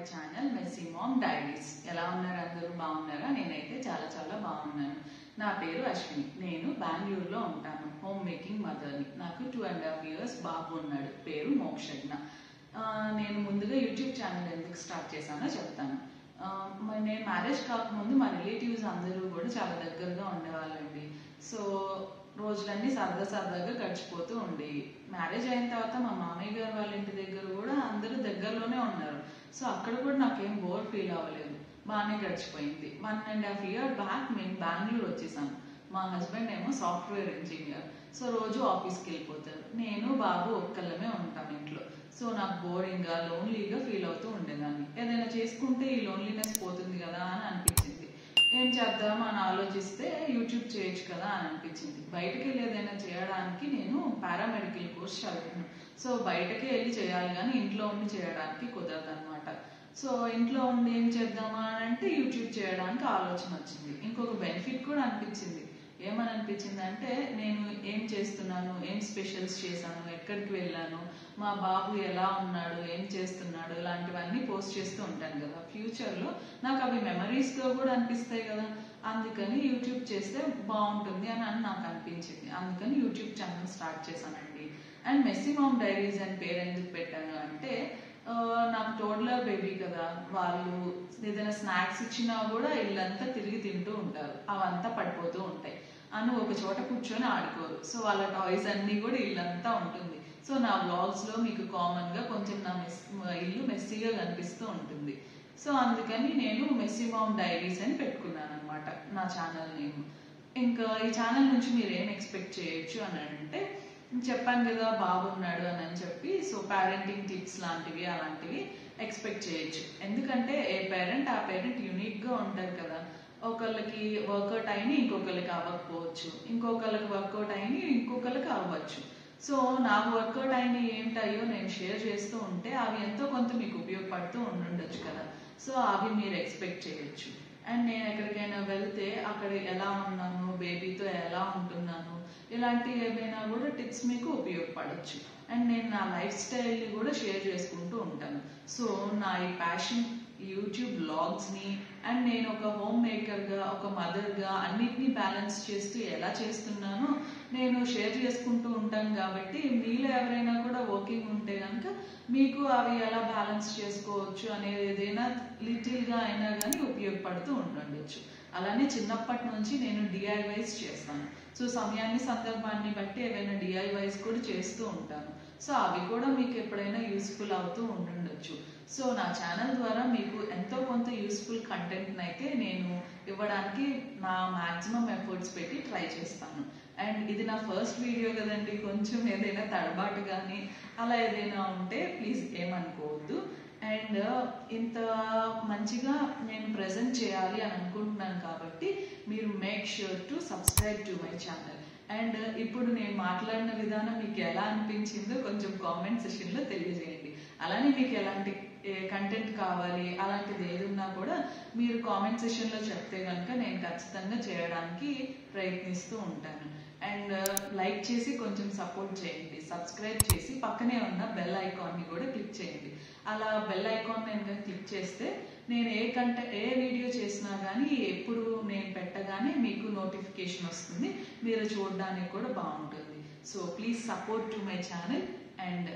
Channel messy ma'am diaries. ఎలా ఉన్నారు అందరూ? బాగున్నారా? నేనైతే చాలా బాగున్నాను. నా పేరు అశ్విని. నేను బెంగళూరులో ఉంటాను. హోమ్ మేకింగ్ మదర్ని. నాకు 2.5 years బాబు ఉన్నాడు. పేరు మోక్షజ్ఞ. నేను ముందుగా యూట్యూబ్ ఛానల్ ఎందుకు స్టార్ట్ చేశానో చెప్తాను. నేను మ్యారేజ్ కాకముందు మా రిలేటివ్స్ అందరూ కూడా చాలా దగ్గరగా ఉండేవాళ్ళండి. సో రోజులన్నీ సరదాగా గడిచిపోతూ ఉండేవి. మ్యారేజ్ అయిన తర్వాత మా మామయ్య గారు వాళ్ళ ఇంటి దగ్గర కూడా అందరూ దగ్గరలోనే ఉన్నారు. సో అక్కడ కూడా నాకేం బోర్ ఫీల్ అవ్వలేదు, బాగానే గడిచిపోయింది. 1.5 year బ్యాక్ మేము బెంగళూరు వచ్చేసాము. మా హస్బెండ్ ఏమో సాఫ్ట్వేర్ ఇంజనీర్. సో రోజు ఆఫీస్కి వెళ్ళిపోతారు. నేను బాబు ఒక్కళ్ళమే ఉంటాను ఇంట్లో. సో నాకు బోరింగ్గా లోన్లీగా ఫీల్ అవుతూ ఉండేదాన్ని. ఏదైనా చేసుకుంటే ఈ లోన్లీనెస్ పోతుంది కదా అని అనిపించింది. ఏం చేద్దాం అని ఆలోచిస్తే యూట్యూబ్ చేయొచ్చు కదా అని అనిపించింది. బయటకు వెళ్ళి ఏదైనా చేయడానికి నేను పారామెడికల్ కోర్స్ చదివాను. సో బయటకే వెళ్ళి చేయాలి కానీ ఇంట్లో ఉండి చేయడానికి కుదరదు అనమాట. సో ఇంట్లో ఉండి ఏం చేద్దామా అని అంటే యూట్యూబ్ చేయడానికి ఆలోచన వచ్చింది. ఇంకొక బెనిఫిట్ కూడా అనిపించింది. ఏమని అనిపించింది అంటే, నేను ఏం చేస్తున్నాను, ఏం స్పెషల్స్ చేశాను, ఎక్కడికి వెళ్ళాను, మా బాబు ఎలా ఉన్నాడు, ఏం చేస్తున్నాడు, ఇలాంటివన్నీ పోస్ట్ చేస్తూ ఉంటాను కదా. ఫ్యూచర్లో నాకు అవి మెమరీస్గా కూడా అనిపిస్తాయి కదా. అందుకని యూట్యూబ్ చేస్తే బాగుంటుంది అని నాకు అనిపించింది. అందుకని యూట్యూబ్ ఛానల్ స్టార్ట్ చేశానండి. అండ్ మెస్సీ మామ్ డైరీస్ అని పేరు ఎందుకు పెట్టాను అంటే, నాకు టోడ్లర్ బేబీ కదా, వాళ్ళు ఏదైనా స్నాక్స్ ఇచ్చినా కూడా ఇల్లంతా తిరిగి తింటూ ఉంటారు. అవంతా పడిపోతూ ఉంటాయి. ఒక చోట కూర్చొని ఆడుకోరు. సో వాళ్ళ టాయ్స్ అన్నీ కూడా ఇల్లంతా ఉంటుంది. సో నా వ్లాగ్స్లో మీకు కామన్గా కొంచెం నా ఇల్లు మెస్సీగా కనిపిస్తూ ఉంటుంది. సో అందుకని నేను మెస్సీ మామ్ డైరీస్ అని పెట్టుకున్నాను అనమాట నా ఛానల్ నేమ్. ఇంకా ఈ ఛానల్ నుంచి మీరు ఏం ఎక్స్పెక్ట్ చేయొచ్చు అని అంటే, చెప్పాను కదా బాబు ఉన్నాడు అని చెప్పి, సో పేరెంటింగ్ టిప్స్ లాంటివి అలాంటివి ఎక్స్పెక్ట్ చేయొచ్చు. ఎందుకంటే ఏ పేరెంట్ ఆ పేరెంట్ యూనిక్గా ఉంటారు కదా. ఒకళ్ళకి వర్కౌట్ అయినా ఇంకొకరికి అవ్వకపోవచ్చు, ఇంకొకళ్ళకి వర్కౌట్ అయినా ఇంకొకరికి అవ్వచ్చు. సో నాకు వర్కౌట్ అయిన ఏంటయ్యో నేను షేర్ చేస్తూ ఉంటే అవి ఎంతో కొంత మీకు ఉపయోగపడుతూ ఉండొచ్చు కదా. సో అవి మీరు ఎక్స్పెక్ట్ చేయొచ్చు. అండ్ నేను ఎక్కడికైనా వెళ్తే అక్కడ ఎలా ఉన్నాను, బేబీతో ఎలా ఉంటున్నాను, ఇలాంటి ఏమైనా కూడా టిప్స్ మీకు ఉపయోగపడవచ్చు. అండ్ నేను నా లైఫ్ స్టైల్ని కూడా షేర్ చేసుకుంటూ ఉంటాను. సో నా ఈ ప్యాషన్ యూట్యూబ్ బ్లాగ్స్ని అండ్ నేను ఒక హోమ్ మేకర్గా, ఒక మదర్గా అన్నిటినీ బ్యాలెన్స్ చేస్తూ ఎలా చేస్తున్నానో నేను షేర్ చేసుకుంటూ ఉంటాను. కాబట్టి మీలో ఎవరైనా కూడా వర్కింగ్ ఉంటే కనుక మీకు అవి ఎలా బ్యాలెన్స్ చేసుకోవచ్చు అనేది ఏదైనా లిటిల్గా అయినా కానీ ఉపయోగపడుతూ ఉండొచ్చు. అలానే చిన్నప్పటి నుంచి నేను డిఐవైస్ చేస్తాను. సో సమయాన్ని సందర్భాన్ని బట్టి ఏవైనా డిఐవైస్ కూడా చేస్తూ ఉంటాను. సో అవి కూడా మీకు ఎప్పుడైనా యూస్ఫుల్ అవుతూ ఉండొచ్చు. సో నా ఛానల్ ద్వారా మీకు ఎంతో కొంత యూస్ఫుల్ కంటెంట్ని అయితే నేను ఇవ్వడానికి నా మ్యాక్సిమం ఎఫర్ట్స్ పెట్టి ట్రై చేస్తాను. అండ్ ఇది నా ఫస్ట్ వీడియో కదండి, కొంచెం ఏదైనా తడబాటు కానీ అలా ఏదైనా ఉంటే ప్లీజ్ ఏమనుకోవద్దు. అండ్ ఇంత మంచిగా నేను ప్రజెంట్ చేయాలి అని అనుకుంటున్నాను కాబట్టి మీరు make sure to subscribe to my channel. And ఇప్పుడు నేను మాట్లాడిన విధానం మీకు ఎలా అనిపించిందో కొంచెం కామెంట్ సెషన్లో తెలియజేయండి. అలానే మీకు ఎలాంటి కంటెంట్ కావాలి, అలాంటిది ఏదున్నా కూడా మీరు కామెంట్ సెషన్లో చెప్తే కనుక నేను ఖచ్చితంగా చేయడానికి ప్రయత్నిస్తూ ఉంటాను. అండ్ లైక్ చేసి కొంచెం సపోర్ట్ చేయండి. సబ్స్క్రైబ్ చేసి పక్కనే ఉన్న బెల్ ఐకాన్ని కూడా క్లిక్ చేయండి. అలా బెల్ ఐకాన్ నేను క్లిక్ చేస్తే నేను ఏ వీడియో చేసినా కానీ ఎప్పుడు నేను పెట్టగానే మీకు నోటిఫికేషన్ వస్తుంది. మీరు చూడడానికి కూడా బాగుంటుంది. So please support to my channel and